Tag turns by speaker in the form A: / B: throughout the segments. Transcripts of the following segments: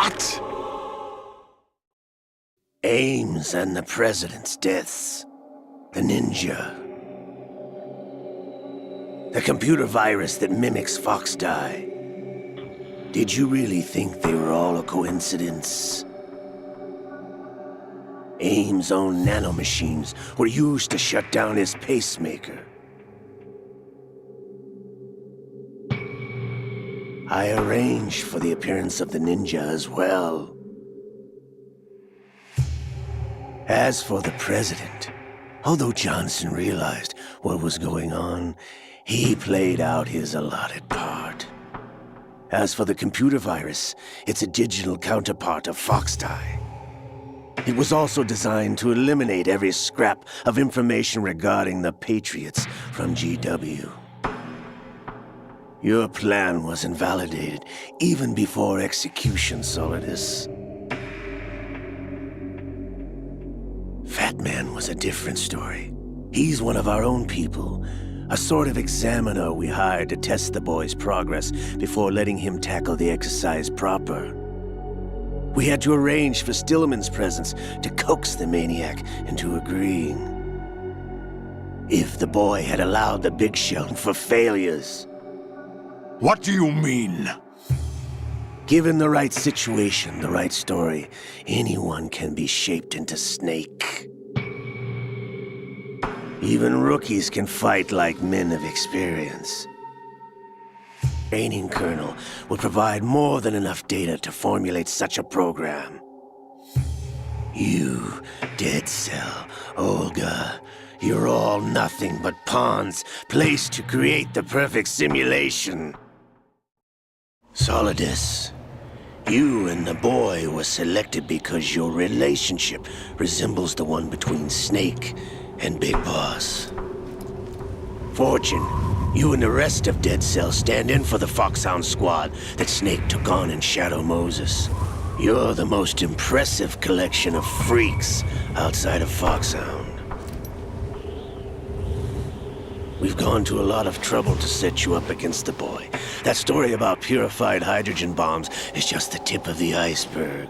A: What?
B: Ames and the President's deaths. The ninja. The computer virus that mimics Foxdie. Did you really think they were all a coincidence? Ames' own nanomachines were used to shut down his pacemaker. I arranged for the appearance of the ninja as well. As for the President, although Johnson realized what was going on, he played out his allotted part. As for the computer virus, it's a digital counterpart of Foxdie. It was also designed to eliminate every scrap of information regarding the Patriots from GW. Your plan was invalidated even before execution, Solidus. Fat Man was a different story. He's one of our own people, a sort of examiner we hired to test the boy's progress before letting him tackle the exercise proper. We had to arrange for Stillman's presence to coax the maniac into agreeing. If the boy had allowed the big shell for failures.
A: What do you mean?
B: Given the right situation, the right story, anyone can be shaped into Snake. Even rookies can fight like men of experience. Training Colonel would provide more than enough data to formulate such a program. You, Dead Cell, Olga, you're all nothing but pawns placed to create the perfect simulation. Solidus, you and the boy were selected because your relationship resembles the one between Snake and Big Boss. Fortune, you and the rest of Dead Cell stand in for the Foxhound squad that Snake took on in Shadow Moses. You're the most impressive collection of freaks outside of Foxhound. We've gone to a lot of trouble to set you up against the boy. That story about purified hydrogen bombs is just the tip of the iceberg.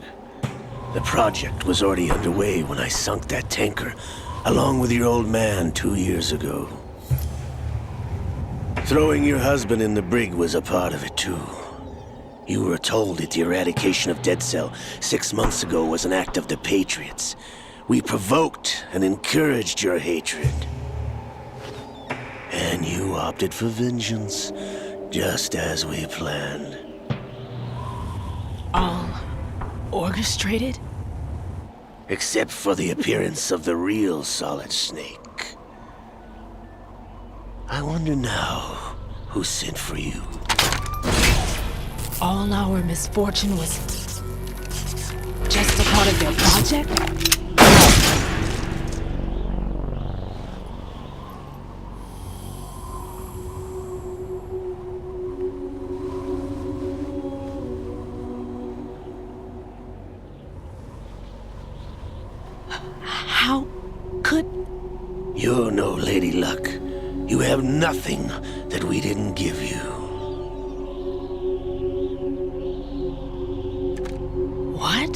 B: The project was already underway when I sunk that tanker, along with your old man 2 years ago. Throwing your husband in the brig was a part of it too. You were told that the eradication of Dead Cell 6 months ago was an act of the Patriots. We provoked and encouraged your hatred. And you opted for vengeance, just as we planned.
C: All orchestrated?
B: Except for the appearance of the real Solid Snake. I wonder now who sent for you.
C: All our misfortune was just a part of their project? How could...
B: You're no Lady Luck. You have nothing that we didn't give you.
C: What?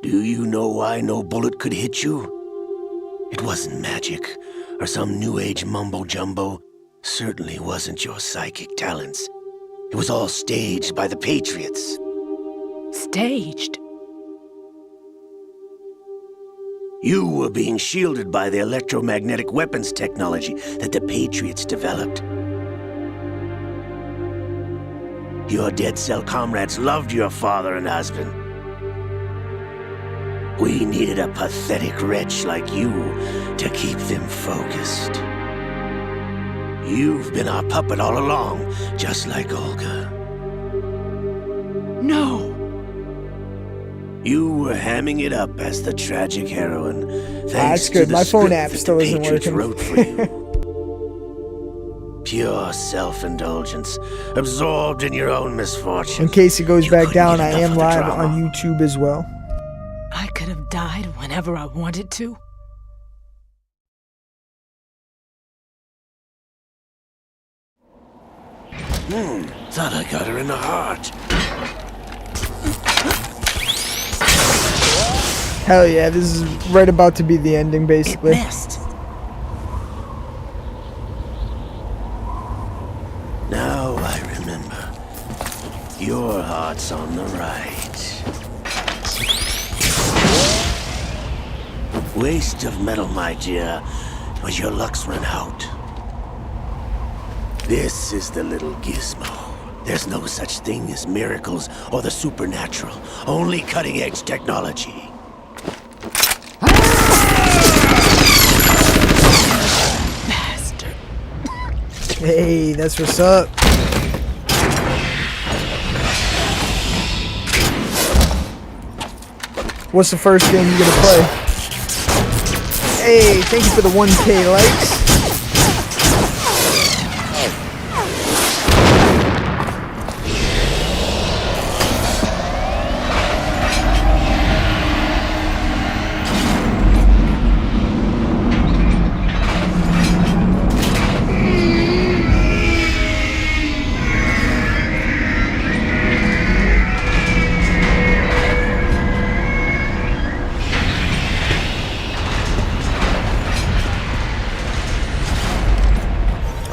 B: Do you know why no bullet could hit you? It wasn't magic, or some new age mumbo-jumbo. Certainly wasn't your psychic talents. It was all staged by the Patriots.
C: Staged?
B: You were being shielded by the electromagnetic weapons technology that the Patriots developed. Your Dead Cell comrades loved your father and husband. We needed a pathetic wretch like you to keep them focused. You've been our puppet all along, just like Olga.
C: No!
B: You were hamming it up as the tragic heroine, thanks
D: That's
B: to
D: good.
B: the
D: My phone
B: script
D: app
B: that
D: still
B: the
D: isn't
B: Patriots
D: working.
B: wrote for you. Pure self-indulgence, absorbed in your own misfortune.
D: In case it goes
B: You
D: back
B: couldn't
D: down,
B: get
D: I
B: enough
D: am
B: of the
D: live
B: drama.
D: on YouTube as well.
C: I could have died whenever I wanted to.
B: Thought I got her in the heart.
D: Hell yeah, this is right about to be the ending, basically.
B: Missed. Now I remember. Your heart's on the right. Waste of metal, my dear, but your luck's run out. This is the little gizmo. There's no such thing as miracles or the supernatural. Only cutting-edge technology.
C: Bastard.
D: Hey, that's what's up. What's the first game you're gonna play? Hey, thank you for the 1K likes.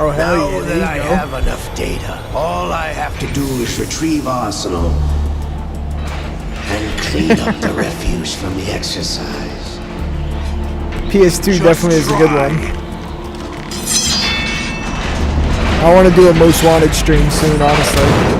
D: Oh, hell yeah,
B: Now
D: there
B: that I
D: you go.
B: have enough data, all I have to do is retrieve Arsenal and clean up the refuse from the exercise.
D: PS2 definitely is a good
A: try.
D: one. I want to do a Most Wanted stream soon, honestly.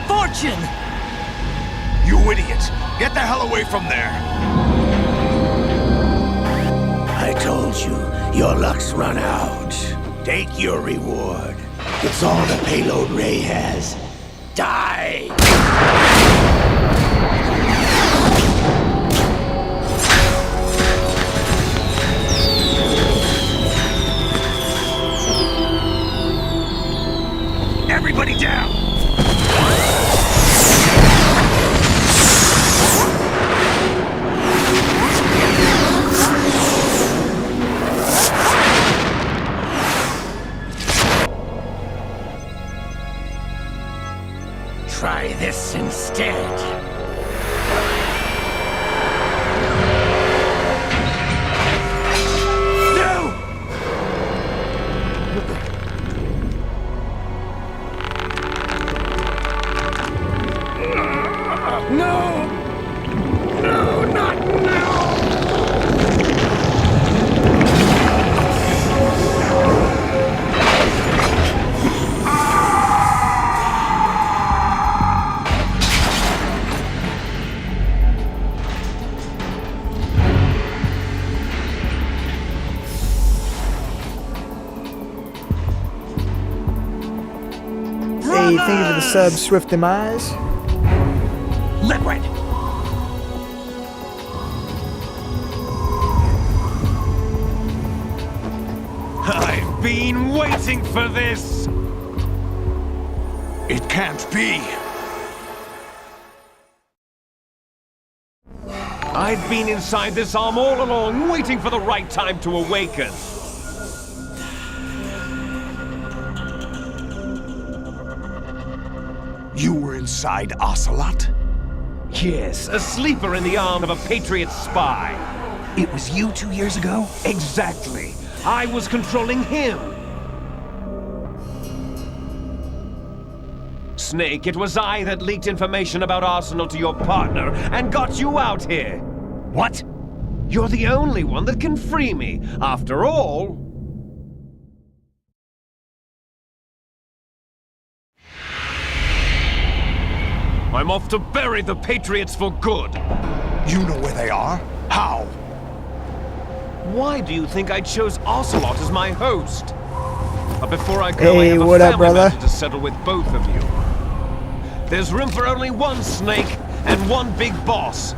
C: Fortune!
A: You idiot! Get the hell away from there!
B: I told you, your luck's run out. Take your reward. It's all the payload Ray has. Die!
A: Everybody down!
B: Try this instead.
D: Hey, thank you for the sub, Swift Demise.
A: Liquid!
E: I've been waiting for this!
A: It can't be!
E: I've been inside this arm all along, waiting for the right time to awaken.
A: You were inside Ocelot?
E: Yes, a sleeper in the arm of a Patriot spy.
A: It was you 2 years ago?
E: Exactly. I was controlling him. Snake, it was I that leaked information about Arsenal to your partner and got you out here.
A: What?
E: You're the only one that can free me. After all... I'm off to bury the Patriots for good.
A: You know where they are? How?
E: Why do you think I chose Ocelot as my host? But before I go, I
D: Hey,
E: have a
D: what up,
E: family
D: brother?
E: matter to settle with both of you. There's room for only one Snake and one big boss.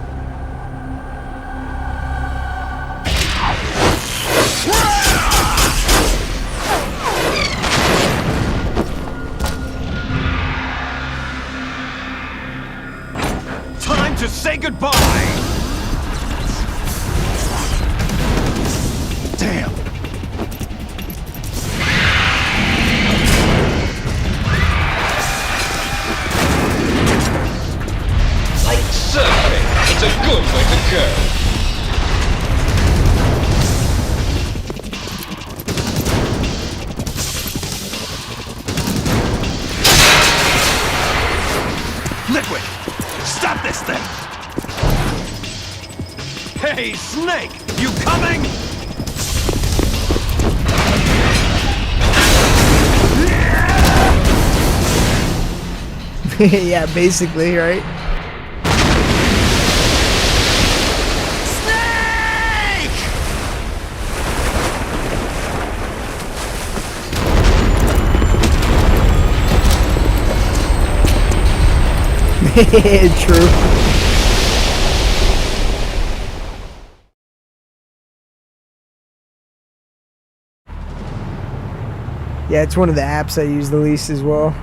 E: goodbye!
A: Damn.
E: Like surfing, it's a good way to go.
A: Liquid! Stop this thing!
E: Hey, Snake! You coming?
D: Yeah, basically, right?
A: Snake!
D: True. Yeah, it's one of the apps I use the least as well.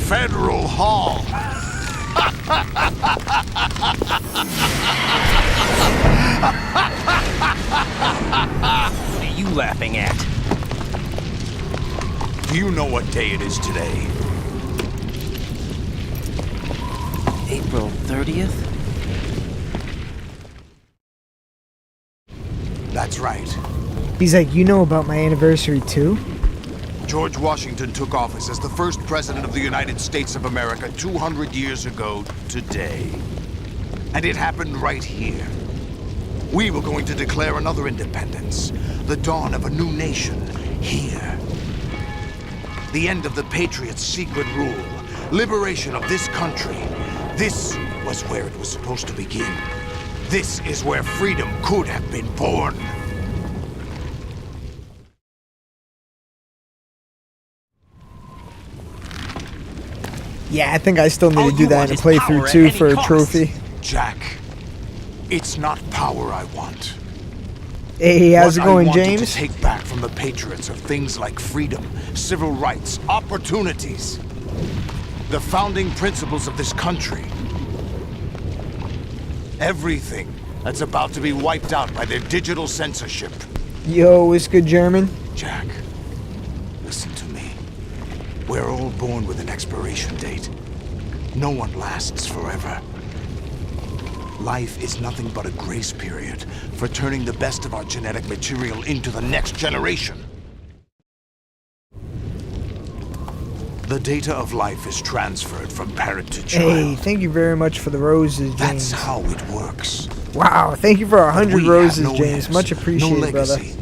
A: Federal Hall.
E: What are you laughing at?
A: Do you know what day it is today?
E: April 30th?
A: That's right.
D: He's like, you know about my anniversary too?
A: George Washington took office as the first president of the United States of America 200 years ago today. And it happened right here. We were going to declare another independence, the dawn of a new nation, here. The end of the Patriots' secret rule, liberation of this country. This was where it was supposed to begin. This is where freedom could have been born.
D: Yeah, I think I still need
E: All
D: to do
E: you
D: that
E: want
D: in a
E: is power
D: playthrough
E: at
D: too
E: any
D: for a
E: cost.
D: trophy.
A: Jack, it's not power I want.
D: Hey, how's it
A: What
D: going,
A: I wanted
D: James?
A: to take back from the Patriots are things like freedom, civil rights, opportunities. The founding principles of this country. Everything that's about to be wiped out by their digital censorship.
D: Yo, what's good, German?
A: Jack, listen to me. We're all born with an expiration date. No one lasts forever. Life is nothing but a grace period for turning the best of our genetic material into the next generation. The data of life is transferred from parent to child.
D: Hey, thank you very much for the roses,
A: That's
D: James.
A: how it works.
D: Wow, thank you for
A: But
D: 100
A: we have
D: roses,
A: no
D: James.
A: heirs,
D: Much appreciated,
A: no
D: brother.
A: legacy.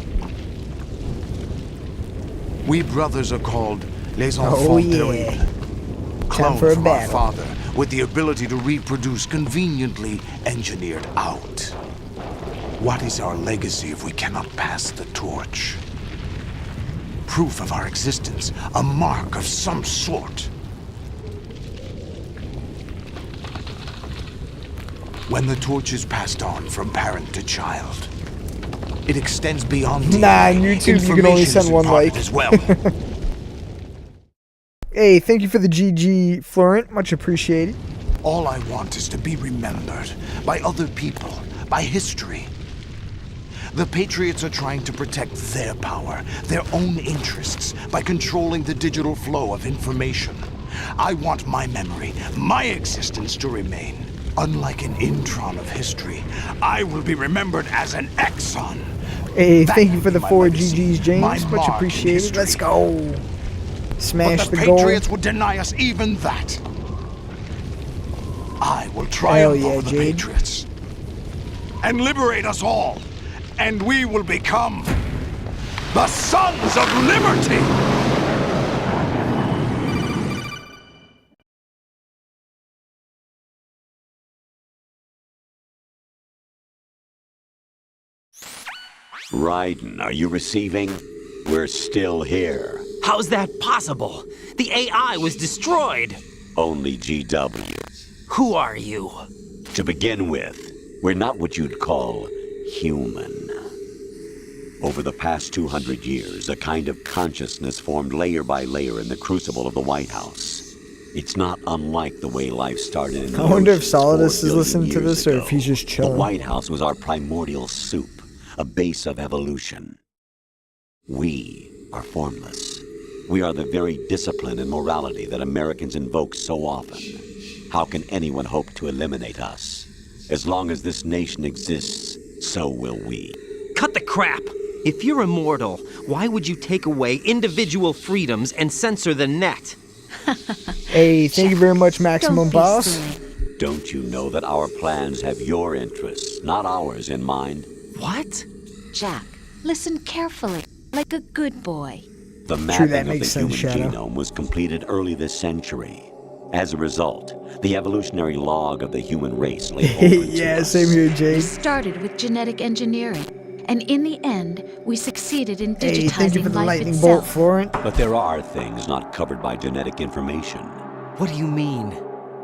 A: We brothers are called les
D: Oh,
A: enfants
D: yeah.
A: terribles. Cloned
D: for a
A: from our
D: battle.
A: father with the ability to reproduce conveniently engineered out. What is our legacy if we cannot pass the torch? Proof of our existence, a mark of some sort. When the torch is passed on from parent to child, it extends beyond DNA.
D: Nah, on YouTube you can only
A: Information
D: send
A: is
D: one
A: imparted
D: like.
A: as well.
D: Hey, thank you for the GG, Florent. Much appreciated.
A: All I want is to be remembered by other people, by history. The Patriots are trying to protect their power, their own interests, by controlling the digital flow of information. I want my memory, my existence to remain. Unlike an intron of history, I will be remembered as an exon.
D: Hey,
A: That
D: thank you
A: will
D: for
A: be
D: the
A: my
D: 4
A: legacy,
D: GGs,
A: my
D: James. Much
A: mark in
D: appreciated.
A: history.
D: Let's go. Smash
A: But the
D: the goal.
A: Patriots would deny us even that. I will
D: Hell
A: triumph
D: yeah,
A: over the
D: Jade.
A: Patriots and liberate us all, and we will become the Sons of Liberty!
F: Raiden, are you receiving? We're still here.
G: How's that possible? The AI was destroyed.
F: Only GW.
G: Who are you?
F: To begin with, we're not what you'd call human. Over the past 200 years, a kind of consciousness formed layer by layer in the crucible of the White House. It's not unlike the way life started in the
D: I wonder if
F: oceans
D: Solidus
F: 4
D: is listening to
F: billion
D: this
F: years
D: or if he's
F: ago.
D: just chilling.
F: The White House was our primordial soup, a base of evolution. We are formless. We are the very discipline and morality that Americans invoke so often. How can anyone hope to eliminate us? As long as this nation exists, so will we.
G: Cut the crap! If you're immortal, why would you take away individual freedoms and censor the net?
D: Hey, thank you very much, Maximum
H: Don't be
D: Boss.
H: silly.
F: Don't you know that our plans have your interests, not ours, in mind?
G: What?
H: Jack, listen carefully, like a good boy.
F: The
D: True,
F: mapping
D: that
F: of the
D: makes sense,
F: human
D: Shadow.
F: genome was completed early this century. As a result, the evolutionary log of the human race lay open
D: Yeah,
F: to us.
D: same here,
H: We
D: Jade.
H: started with genetic engineering, and in the end, we succeeded in
D: Hey,
H: digitizing
D: thank you for the
H: life
D: lightning
H: itself.
D: bolt, Florent.
F: But there are things not covered by genetic information.
G: What do you mean?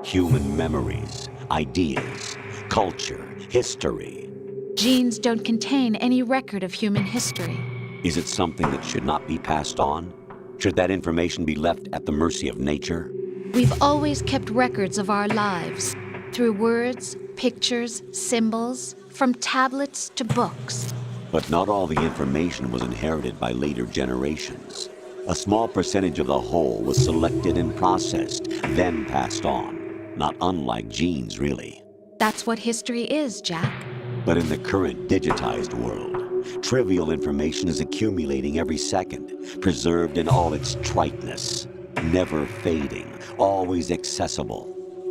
F: Human memories, ideas, culture, history.
H: Genes don't contain any record of human history.
F: Is it something that should not be passed on? Should that information be left at the mercy of nature?
H: We've always kept records of our lives, through words, pictures, symbols, from tablets to books.
F: But not all the information was inherited by later generations. A small percentage of the whole was selected and processed, then passed on. Not unlike genes, really.
H: That's what history is, Jack.
F: But in the current digitized world, trivial information is accumulating every second, preserved in all its triteness, never fading, always accessible.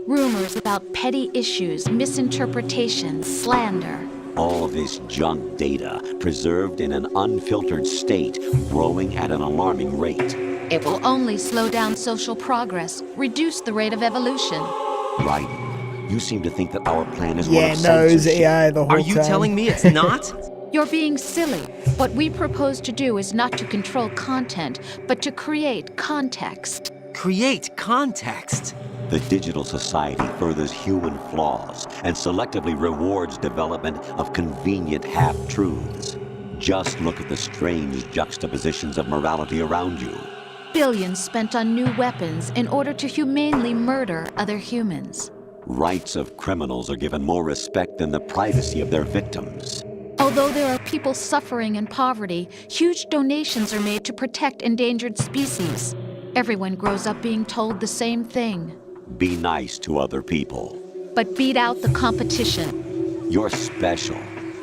H: Rumors about petty issues, misinterpretations, slander.
F: All this junk data, preserved in an unfiltered state, growing at an alarming rate.
H: It will only slow down social progress, reduce the rate of evolution.
F: Right. You seem to think that our plan is one
D: Yeah,
F: of
D: no, it was
F: censorship.
D: AI the whole
G: Are
D: time.
G: you telling me it's not?
H: You're being silly. What we propose to do is not to control content, but to create context.
G: Create context.
F: The digital society furthers human flaws and selectively rewards development of convenient half-truths. Just look at the strange juxtapositions of morality around you.
H: Billions spent on new weapons in order to humanely murder other humans.
F: Rights of criminals are given more respect than the privacy of their victims.
H: Although there are people suffering in poverty, huge donations are made to protect endangered species. Everyone grows up being told the same thing.
F: Be nice to other people.
H: But beat out the competition.
F: You're special.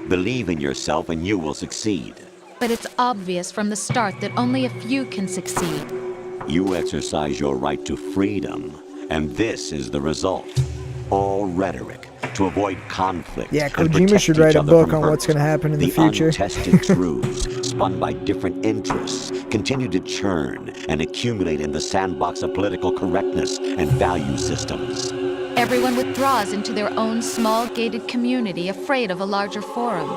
F: Believe in yourself and you will succeed.
H: But it's obvious from the start that only a few can succeed.
F: You exercise your right to freedom, and this is the result. All rhetoric to avoid conflict.
D: Yeah,
F: and
D: Kojima
F: protect
D: should
F: each
D: write a
F: other
D: book
F: from
D: on what's
F: hurt.
D: gonna happen in the future.
F: Untested truths, spun by different interests, continue to churn and accumulate in the sandbox of political correctness and value systems.
H: Everyone withdraws into their own small gated community, afraid of a larger forum.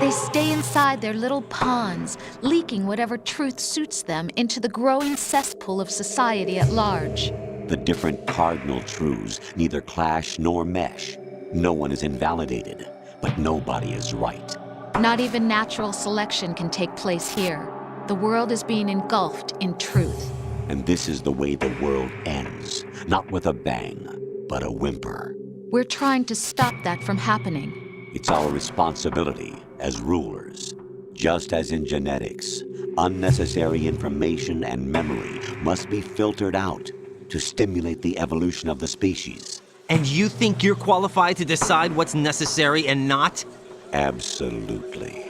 H: They stay inside their little ponds, leaking whatever truth suits them into the growing cesspool of society at large.
F: The different cardinal truths neither clash nor mesh. No one is invalidated, but nobody is right.
H: Not even natural selection can take place here. The world is being engulfed in truth.
F: And this is the way the world ends. Not with a bang, but a whimper.
H: We're trying to stop that from happening.
F: It's our responsibility as rulers. Just as in genetics, unnecessary information and memory must be filtered out to stimulate the evolution of the species.
G: And you think you're qualified to decide what's necessary and not?
F: Absolutely.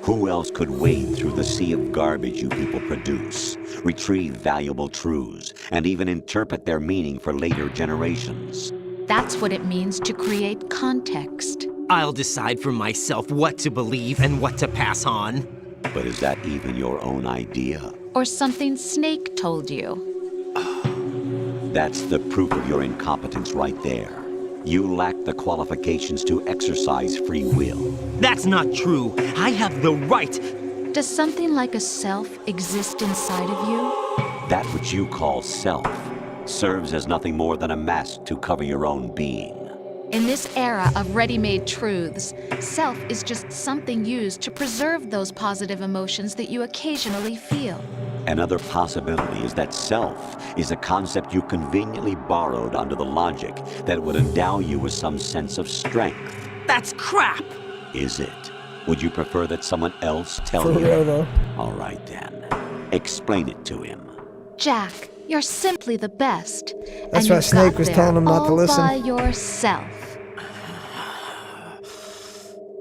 F: Who else could wade through the sea of garbage you people produce, retrieve valuable truths, and even interpret their meaning for later generations?
H: That's what it means to create context.
G: I'll decide for myself what to believe and what to pass on.
F: But is that even your own idea?
H: Or something Snake told you.
F: That's the proof of your incompetence right there. You lack the qualifications to exercise free will.
G: That's not true. I have the right.
H: Does something like a self exist inside of you?
F: That which you call self serves as nothing more than a mask to cover your own being.
H: In this era of ready-made truths, self is just something used to preserve those positive emotions that you occasionally feel.
F: Another possibility is that self is a concept you conveniently borrowed under the logic that would endow you with some sense of strength.
G: That's crap!
F: Is it? Would you prefer that someone else tell
D: For
F: you?
D: real, though.
F: All right then. Explain it to him.
H: Jack, you're simply the best.
D: That's
H: and
D: why
H: you
D: Snake
H: got
D: was
H: there
D: telling him not to
H: all
D: listen.
H: by yourself.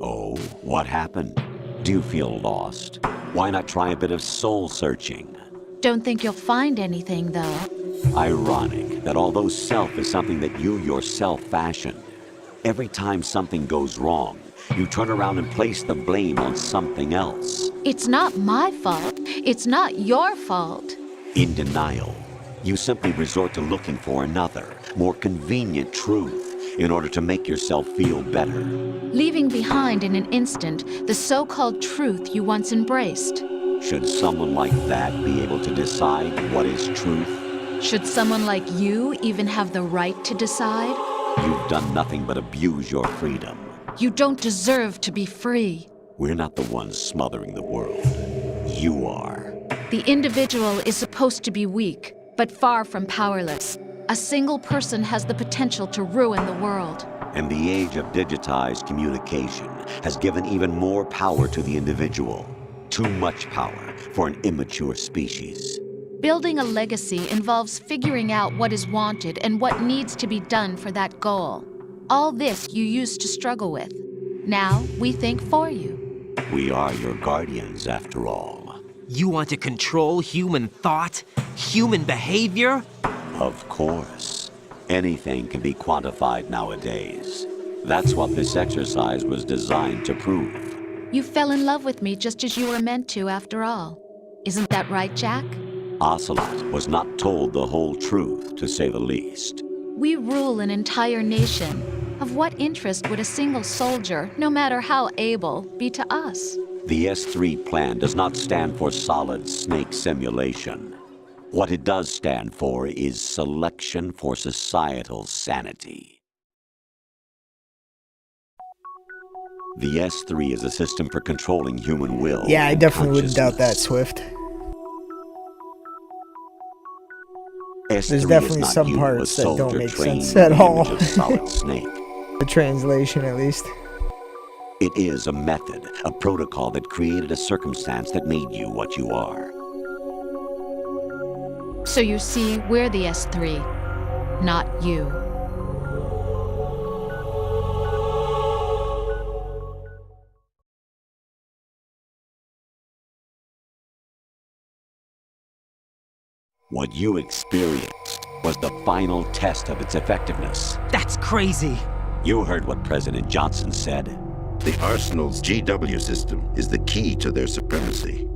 F: Oh, what happened? Do you feel lost? Why not try a bit of soul searching?
H: Don't think you'll find anything, though.
F: Ironic that although self is something that you yourself fashioned, every time something goes wrong, you turn around and place the blame on something else.
H: It's not my fault. It's not your fault.
F: In denial, you simply resort to looking for another, more convenient truth in order to make yourself feel better.
H: Leaving behind in an instant the so-called truth you once embraced.
F: Should someone like that be able to decide what is truth?
H: Should someone like you even have the right to decide?
F: You've done nothing but abuse your freedom.
H: You don't deserve to be free.
F: We're not the ones smothering the world. You are.
H: The individual is supposed to be weak, but far from powerless. A single person has the potential to ruin the world.
F: And the age of digitized communication has given even more power to the individual. Too much power for an immature species.
H: Building a legacy involves figuring out what is wanted and what needs to be done for that goal. All this you used to struggle with. Now we think for you.
F: We are your guardians, after all.
G: You want to control human thought? Human behavior?
F: Of course. Anything can be quantified nowadays. That's what this exercise was designed to prove.
H: You fell in love with me just as you were meant to, after all. Isn't that right, Jack?
F: Ocelot was not told the whole truth, to say the least.
H: We rule an entire nation. Of what interest would a single soldier, no matter how able, be to us?
F: The S3 plan does not stand for solid snake simulation. What it does stand for is selection for societal sanity. The S3 is a system for controlling human will.
D: Yeah, I
F: and
D: definitely wouldn't doubt that,
F: consciousness.
D: Swift.
F: S3
D: There's
F: is
D: definitely
F: not
D: some
F: you, a
D: parts that don't
F: soldier
D: make
F: trained
D: sense
F: in
D: at
F: the
D: all.
F: image of solid snake.
D: The translation, at least.
F: It is a method, a protocol that created a circumstance that made you what you are.
H: So you see, we're the S3, not you.
F: What you experienced was the final test of its effectiveness.
G: That's crazy.
F: You heard what President Johnson said.
I: The Arsenal's GW system is the key to their supremacy.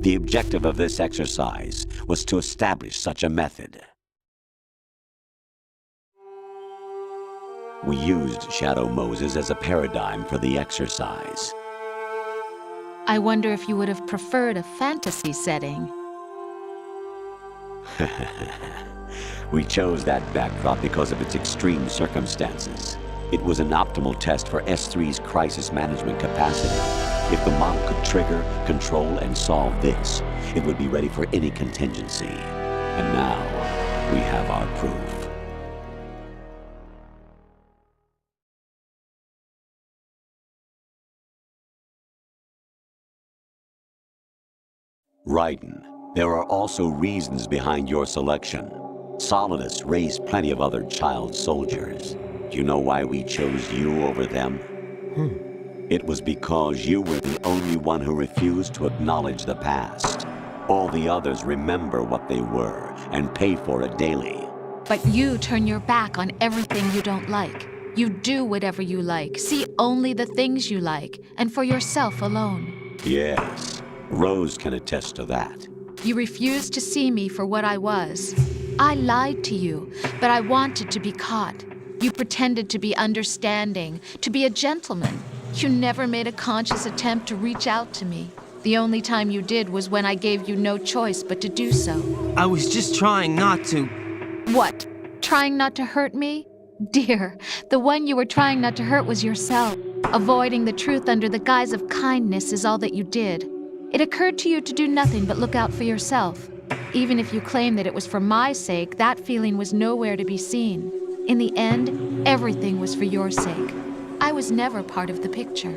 F: The objective of this exercise was to establish such a method. We used Shadow Moses as a paradigm for the exercise.
H: I wonder if you would have preferred a fantasy setting.
F: We chose that backdrop because of its extreme circumstances. It was an optimal test for S3's crisis management capacity. If the model could trigger, control, and solve this, it would be ready for any contingency. And now, we have our proof. Raiden, there are also reasons behind your selection. Solidus raised plenty of other child soldiers. Do you know why we chose you over them? It was because you were the only one who refused to acknowledge the past. All the others remember what they were and pay for it daily.
H: But you turn your back on everything you don't like. You do whatever you like, see only the things you like, and for yourself alone.
F: Yes, Rose can attest to that.
H: You refused to see me for what I was. I lied to you, but I wanted to be caught. You pretended to be understanding, to be a gentleman. You never made a conscious attempt to reach out to me. The only time you did was when I gave you no choice but to do so.
G: I was just trying not to.
H: What? Trying not to hurt me? Dear, the one you were trying not to hurt was yourself. Avoiding the truth under the guise of kindness is all that you did. It occurred to you to do nothing but look out for yourself. Even if you claim that it was for my sake, that feeling was nowhere to be seen. In the end, everything was for your sake. I was never part of the picture.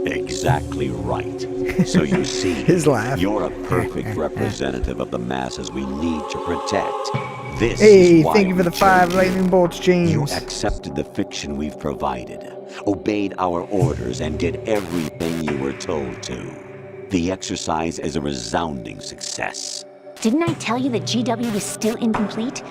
F: Exactly right. So you see,
D: His laugh.
F: you're a perfect representative of the masses we need to protect. This
D: Hey,
F: is why
D: thank you for the
F: we
D: 5
F: chose
D: lightning bolts,
F: you.
D: James.
F: You accepted the fiction we've provided, obeyed our orders, and did everything you were told to. The exercise is a resounding success.
J: Didn't I tell you that GW was still incomplete?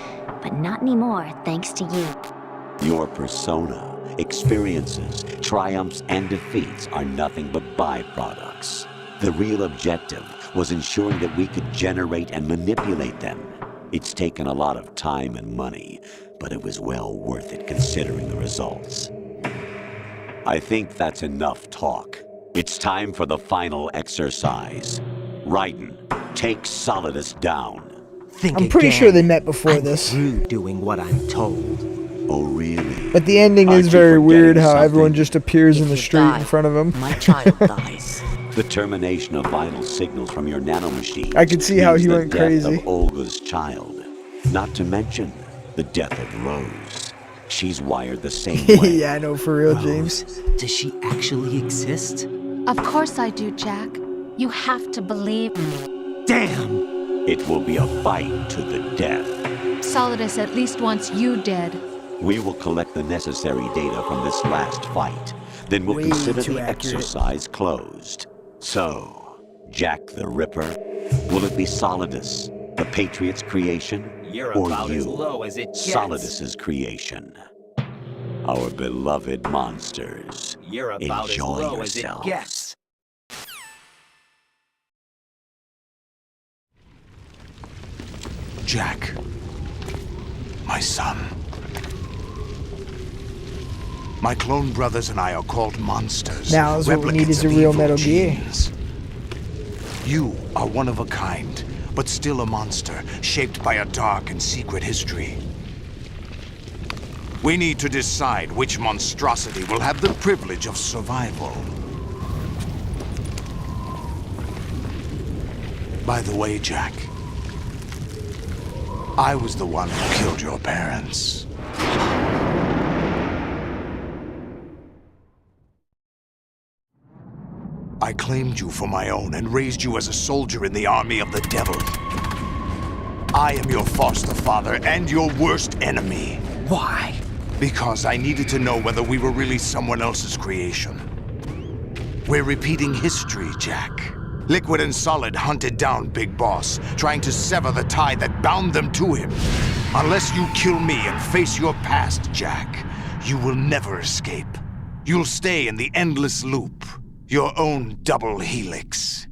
J: But not anymore, thanks to you.
F: Your persona, experiences, triumphs, and defeats are nothing but byproducts. The real objective was ensuring that we could generate and manipulate them. It's taken a lot of time and money, but it was well worth it considering the results. I think that's enough talk. It's time for the final exercise. Raiden, take Solidus down.
G: Think
D: I'm pretty
G: again.
D: sure they met before
G: I'm
D: this.
G: through doing what I'm told.
F: Oh, really?
D: But the ending
F: Aren't
D: is
F: you
D: very weird
F: forgetting
D: how everyone
F: something?
D: just appears in
K: If
D: the
K: you
D: street
K: die,
D: in front of him.
K: My child dies.
F: The termination of vital signals from your nanomachine.
D: I could see how
F: means
D: he
F: the
D: went
F: death
D: crazy.
F: Of Olga's child. Not to mention the death of Rose. She's wired the same way.
D: Yeah, I know, for real, James.
G: Does she actually exist?
H: Of course I do, Jack. You have to believe me.
G: Damn!
F: It will be a fight to the death.
H: Solidus at least wants you dead.
F: We will collect the necessary data from this last fight. Then we'll
D: Way
F: consider
D: too
F: the
D: accurate.
F: exercise closed. So, Jack the Ripper, will it be Solidus, the Patriot's creation?
G: You're
F: or
G: about
F: you,
G: as low as it gets.
F: Solidus's creation? Our beloved monsters.
G: You're about
F: Enjoy
G: as low
F: yourself.
G: as it gets.
A: Jack, my son. My clone brothers and I are called monsters.
D: Now is what we need
A: replicates
D: is a
A: of
D: real
A: evil
D: Metal Gear.
A: genes. You are one of a kind, but still a monster, shaped by a dark and secret history. We need to decide which monstrosity will have the privilege of survival. By the way, Jack, I was the one who killed your parents. I claimed you for my own and raised you as a soldier in the army of the devil. I am your foster father and your worst enemy.
G: Why?
A: Because I needed to know whether we were really someone else's creation. We're repeating history, Jack. Liquid and Solid hunted down Big Boss, trying to sever the tie that bound them to him. Unless you kill me and face your past, Jack, you will never escape. You'll stay in the endless loop, your own double helix.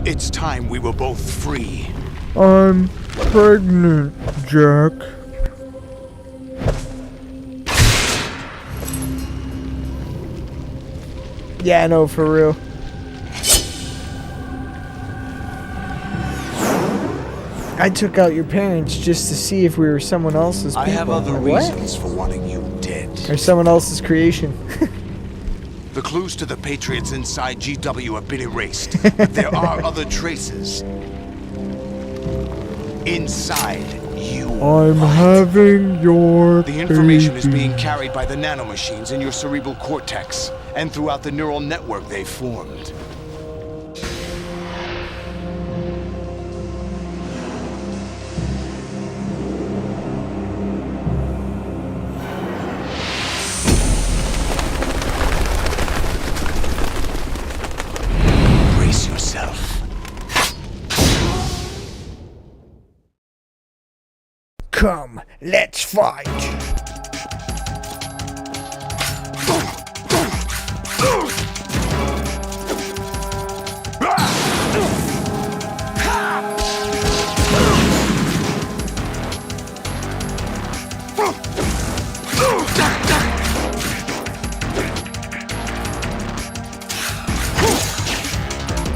A: It's time we were both free.
D: I'm pregnant, Jack. Yeah, I know, for real. I took out your parents just to see if we were someone else's people.
A: I have other
D: What?
A: reasons for wanting you dead.
D: Or someone else's creation.
A: The clues to the Patriots inside GW have been erased, but there are other traces inside you.
D: I'm having your
A: The information is
D: baby.
A: being carried by the nanomachines in your cerebral cortex and throughout the neural network they formed. Brace yourself.
D: Come, let's fight.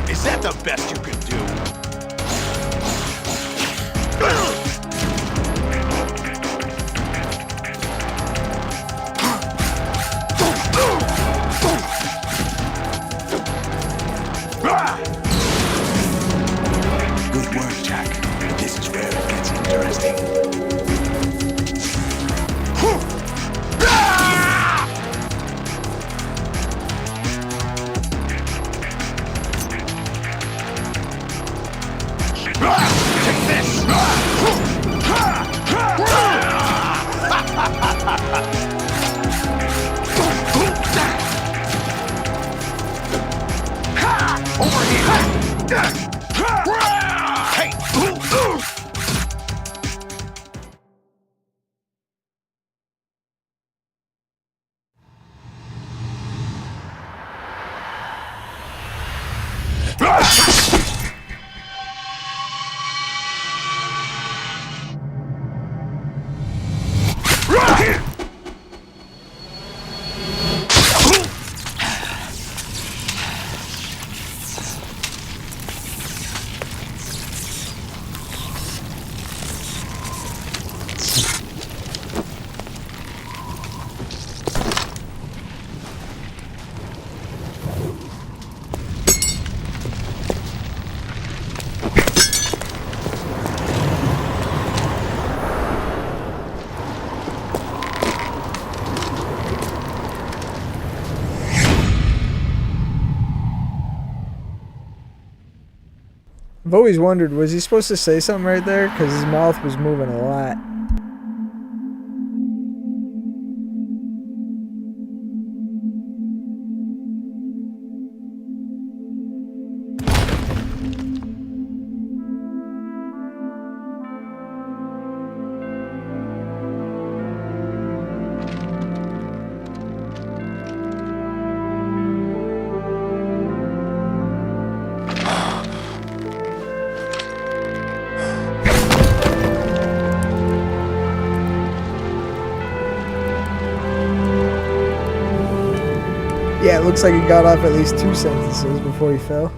A: Is that the best you can do? Good work, Jack. This is where it gets interesting. Take this! Over here! Hey!
D: I've always wondered, was he supposed to say something right there? Because his mouth was moving a lot. Yeah, it looks like he got off at least 2 sentences before he fell.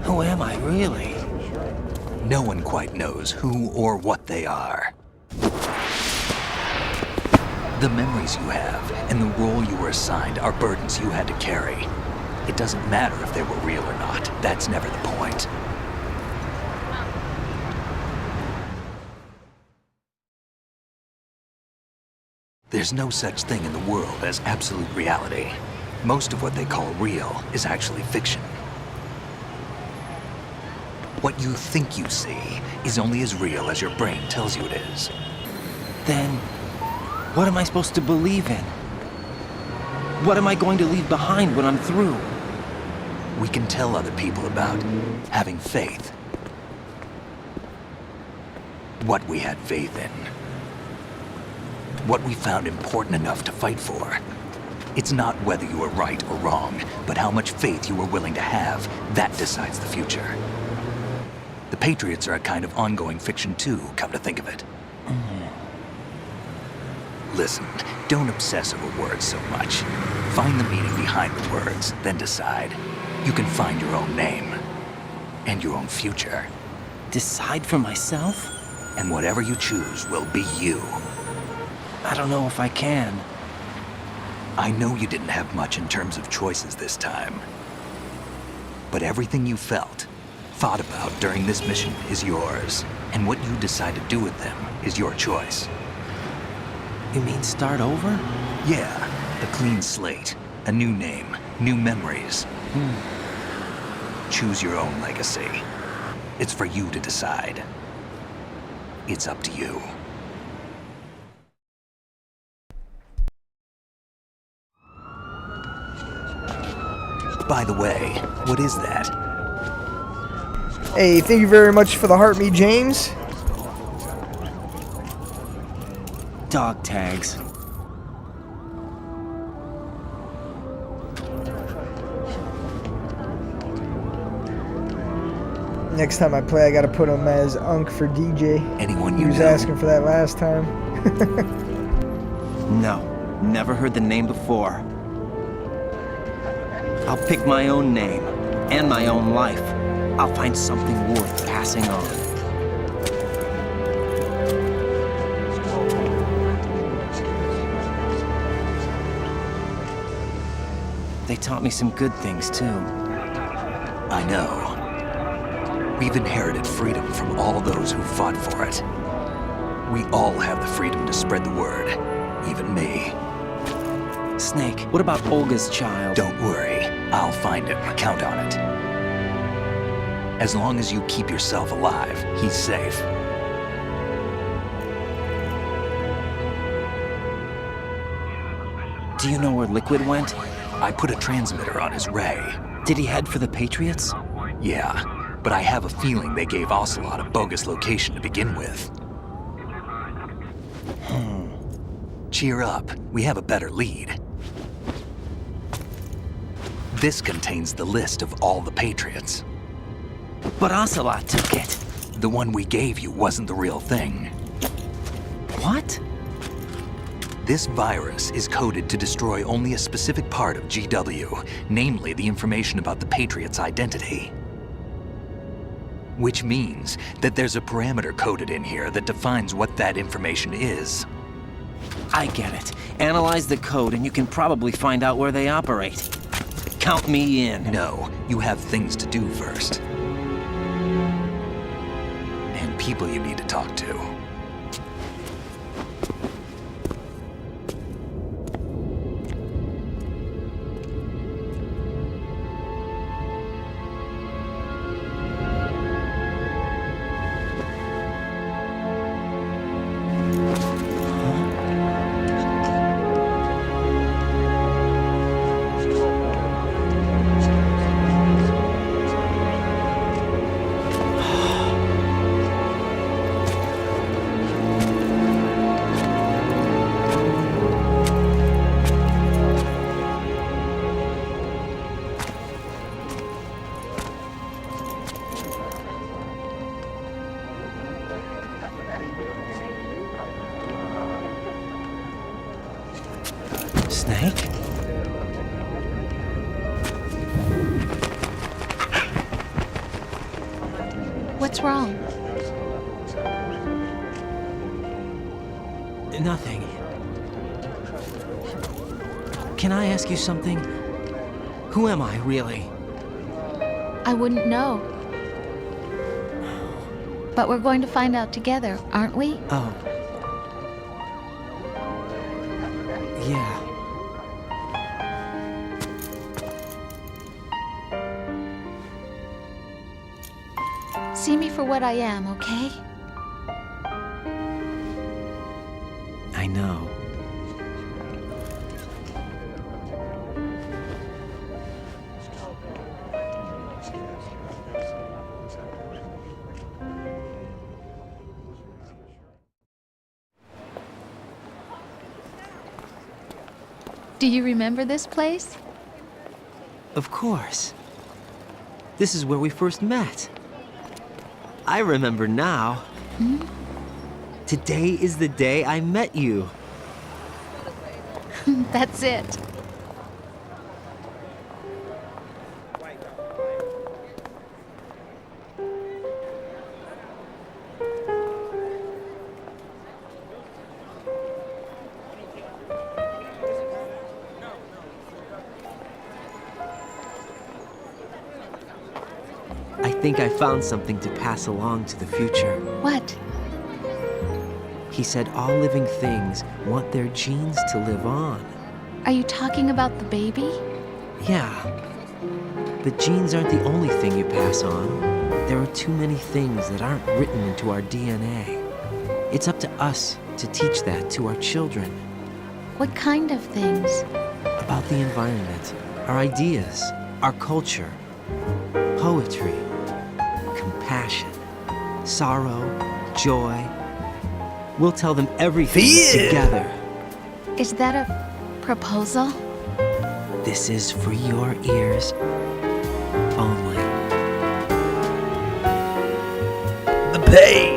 K: Who am I, really?
L: No one quite knows who or what they are. The memories you have and the role you were assigned are burdens you had to carry. It doesn't matter if they were real or not. That's never the point. There's no such thing in the world as absolute reality. Most of what they call real is actually fiction. What you think you see is only as real as your brain tells you it is.
K: Then, what am I supposed to believe in? What am I going to leave behind when I'm through?
L: We can tell other people about having faith. What we had faith in. What we found important enough to fight for. It's not whether you are right or wrong, but how much faith you are willing to have. That decides the future. The Patriots are a kind of ongoing fiction too, come to think of it. Listen, don't obsess over words so much. Find the meaning behind the words, then decide. You can find your own name. And your own future.
K: Decide for myself?
L: And whatever you choose will be you.
K: I don't know if I can.
L: I know you didn't have much in terms of choices this time. But everything you felt, thought about during this mission is yours. And what you decide to do with them is your choice.
K: You mean start over?
L: Yeah, a clean slate, a new name, new memories. Choose your own legacy. It's for you to decide. It's up to you. By the way, what is that?
D: Hey, thank you very much for the heart, me, James.
K: Dog tags.
D: Next time I play, I gotta put him as Unk for DJ.
L: Anyone you
D: He was
L: know?
D: asking for that last time.
K: No, never heard the name before. I'll pick my own name, and my own life. I'll find something worth passing on. They taught me some good things, too.
L: I know. We've inherited freedom from all those who fought for it. We all have the freedom to spread the word, even me.
K: Snake, what about Olga's child?
L: Don't worry, I'll find him. Count on it. As long as you keep yourself alive, he's safe.
K: Do you know where Liquid went?
L: I put a transmitter on his ray.
K: Did he head for the Patriots?
L: Yeah, but I have a feeling they gave Ocelot a bogus location to begin with. Cheer up, we have a better lead. This contains the list of all the Patriots.
K: But Ocelot took it.
L: The one we gave you wasn't the real thing.
K: What?
L: This virus is coded to destroy only a specific part of GW, namely the information about the Patriots' identity. Which means that there's a parameter coded in here that defines what that information is.
K: I get it. Analyze the code and you can probably find out where they operate. Count me in.
L: No, you have things to do first. And people you need to talk to.
K: Snake?
H: What's wrong?
K: Nothing. Can I ask you something? Who am I, really?
H: I wouldn't know. But we're going to find out together, aren't we?
K: Oh.
H: See me for what I am, okay?
G: I know.
H: Do you remember this place?
G: Of course. This is where we first met. I remember now.
H: Hmm?
G: Today is the day I met you.
H: That's it.
G: I think I found something to pass along to the future.
H: What?
G: He said all living things want their genes to live on.
H: Are you talking about the baby?
G: Yeah. But genes aren't the only thing you pass on. There are too many things that aren't written into our DNA. It's up to us to teach that to our children.
H: What kind of things?
G: About the environment, our ideas, our culture, poetry, compassion, sorrow, joy. We'll tell them everything together.
H: Is that a proposal?
G: This is for your ears only.
B: The pain!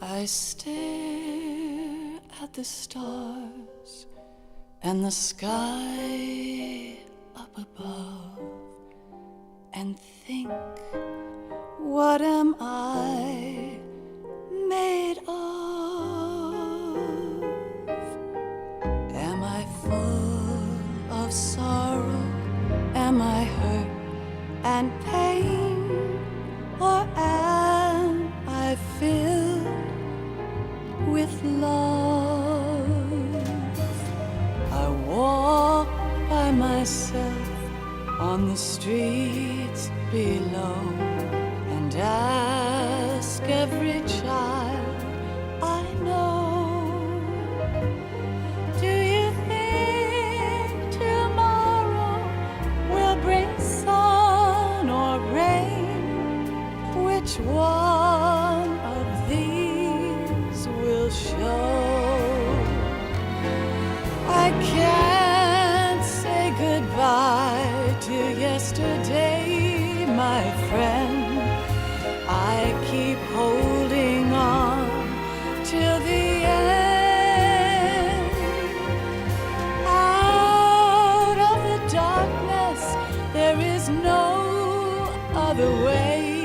M: I stare at the stars and the sky up above and think, what am I made of? Am I full of sorrow? Am I hurt and pain? Or am I filled with love? I walk by myself on the streets below and ask every child I know, do you think tomorrow will bring sun or rain? Which one of these will show? I can't say goodbye to yesterday, my friend. I keep holding on till the end. Out of the darkness, there is no other way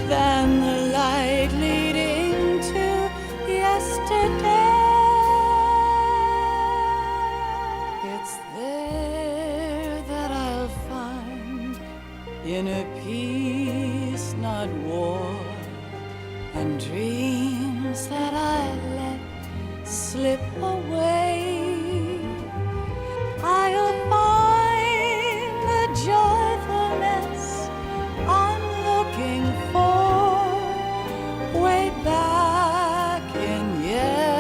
M: than the light leading to yesterday. It's there that I'll find inner peace, not war, and dreams that I let slip away. I'll find the joyfulness I'm looking for way back in yesterday.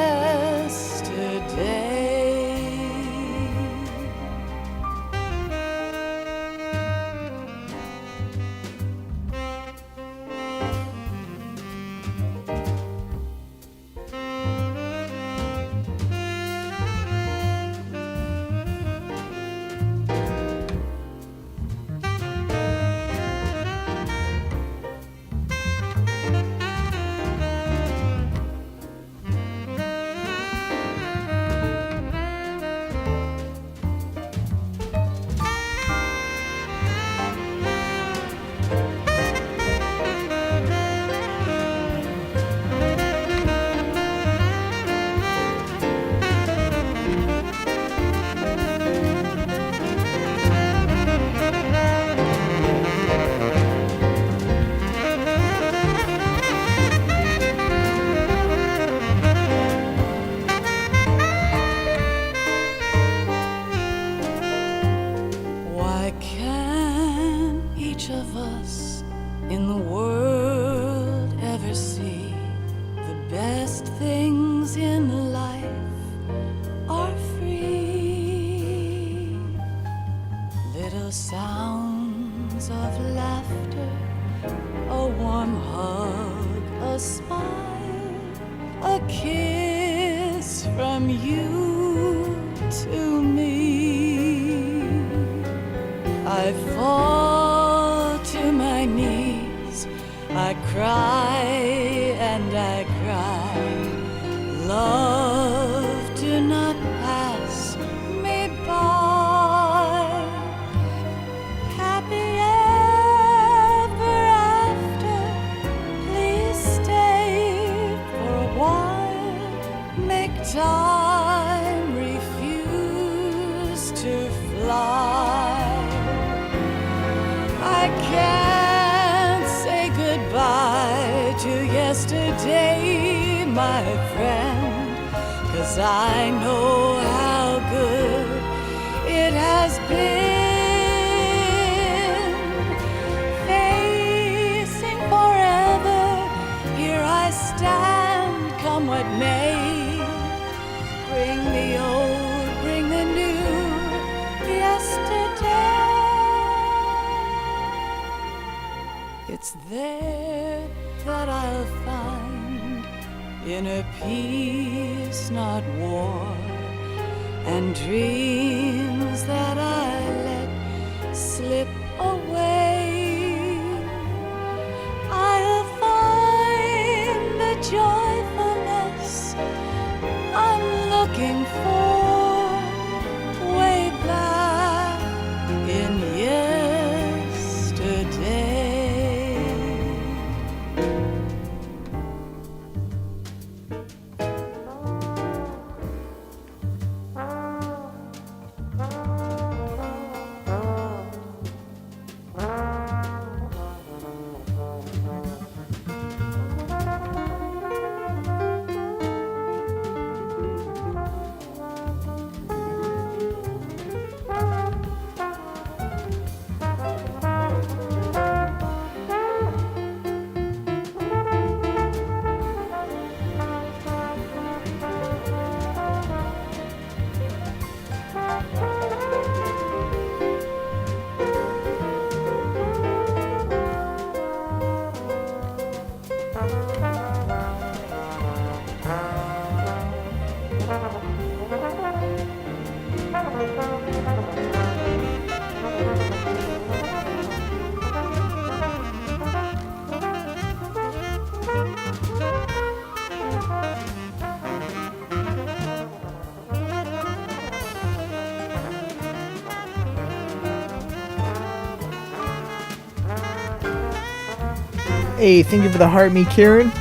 M: from you to me. I fall to my knees, I cry and I cry. Love, do not pass me by. Happy ever after, please stay for a while. Make time refuse to fly. I can't say goodbye to yesterday, my friend, 'cause I know how good it has been. Facing forever, here I stand, come what may. Bring the old, bring the new, yesterday. It's there that I'll find inner peace, not war, and dreams that I let slip away. I'll find the joyfulness I'm looking for way back in yesterday.
D: Hey, thank you for the heart, me, Kieran.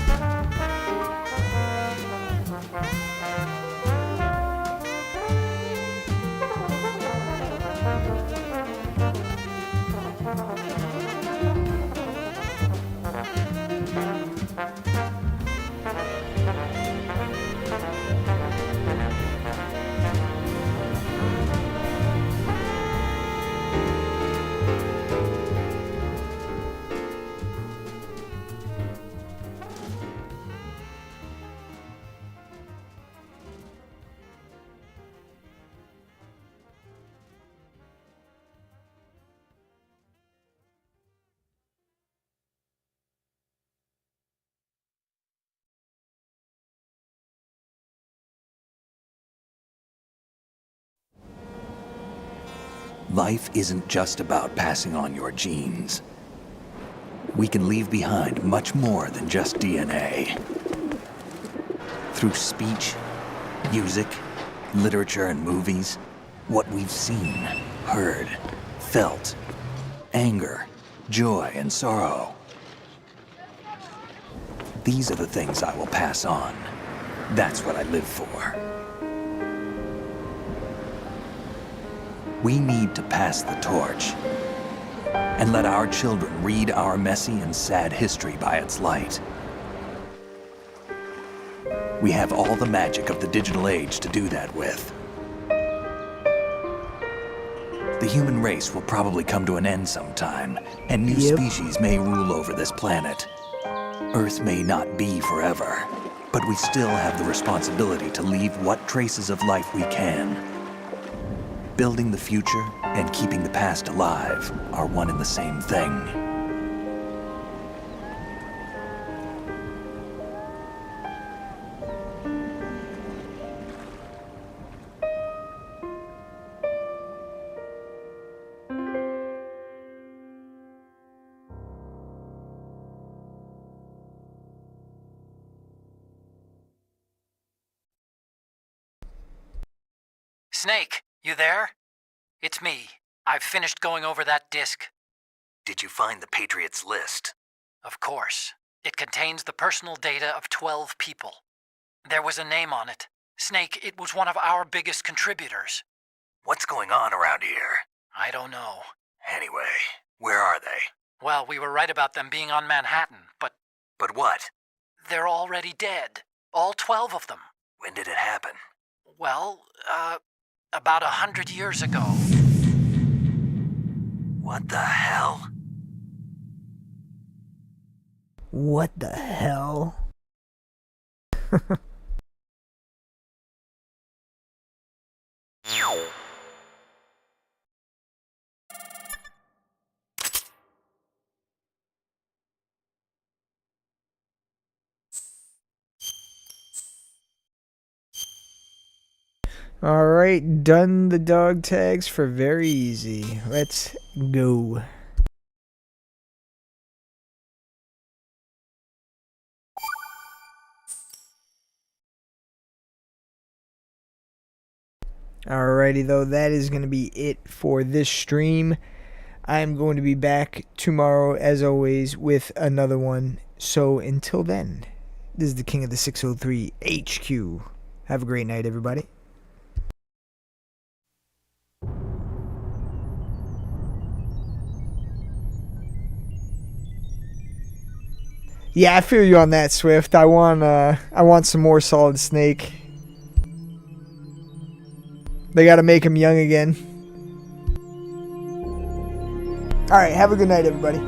L: Life isn't just about passing on your genes. We can leave behind much more than just DNA. Through speech, music, literature, and movies, what we've seen, heard, felt, anger, joy, and sorrow. These are the things I will pass on. That's what I live for. We need to pass the torch and let our children read our messy and sad history by its light. We have all the magic of the digital age to do that with. The human race will probably come to an end sometime, and new species may rule over this planet. Earth may not be forever, but we still have the responsibility to leave what traces of life we can. Building the future and keeping the past alive are one and the same thing.
N: Snake, you there? It's me. I've finished going over that disk.
L: Did you find the Patriots list?
N: Of course. It contains the personal data of 12 people. There was a name on it. Snake, it was one of our biggest contributors.
L: What's going on around here?
N: I don't know.
L: Anyway, where are they?
N: Well, we were right about them being on Manhattan, but...
L: But what?
N: They're already dead. All 12 of them.
L: When did it happen?
N: Well, about 100 years ago.
L: What the hell?
D: What the hell? Alright, done the dog tags for very easy. Let's go. Alrighty though, that is going to be it for this stream. I'm going to be back tomorrow as always with another one. So until then, this is the King of the 603 HQ. Have a great night, everybody. Yeah, I feel you on that, Swift. I want some more Solid Snake. They gotta make him young again. Alright, have a good night, everybody.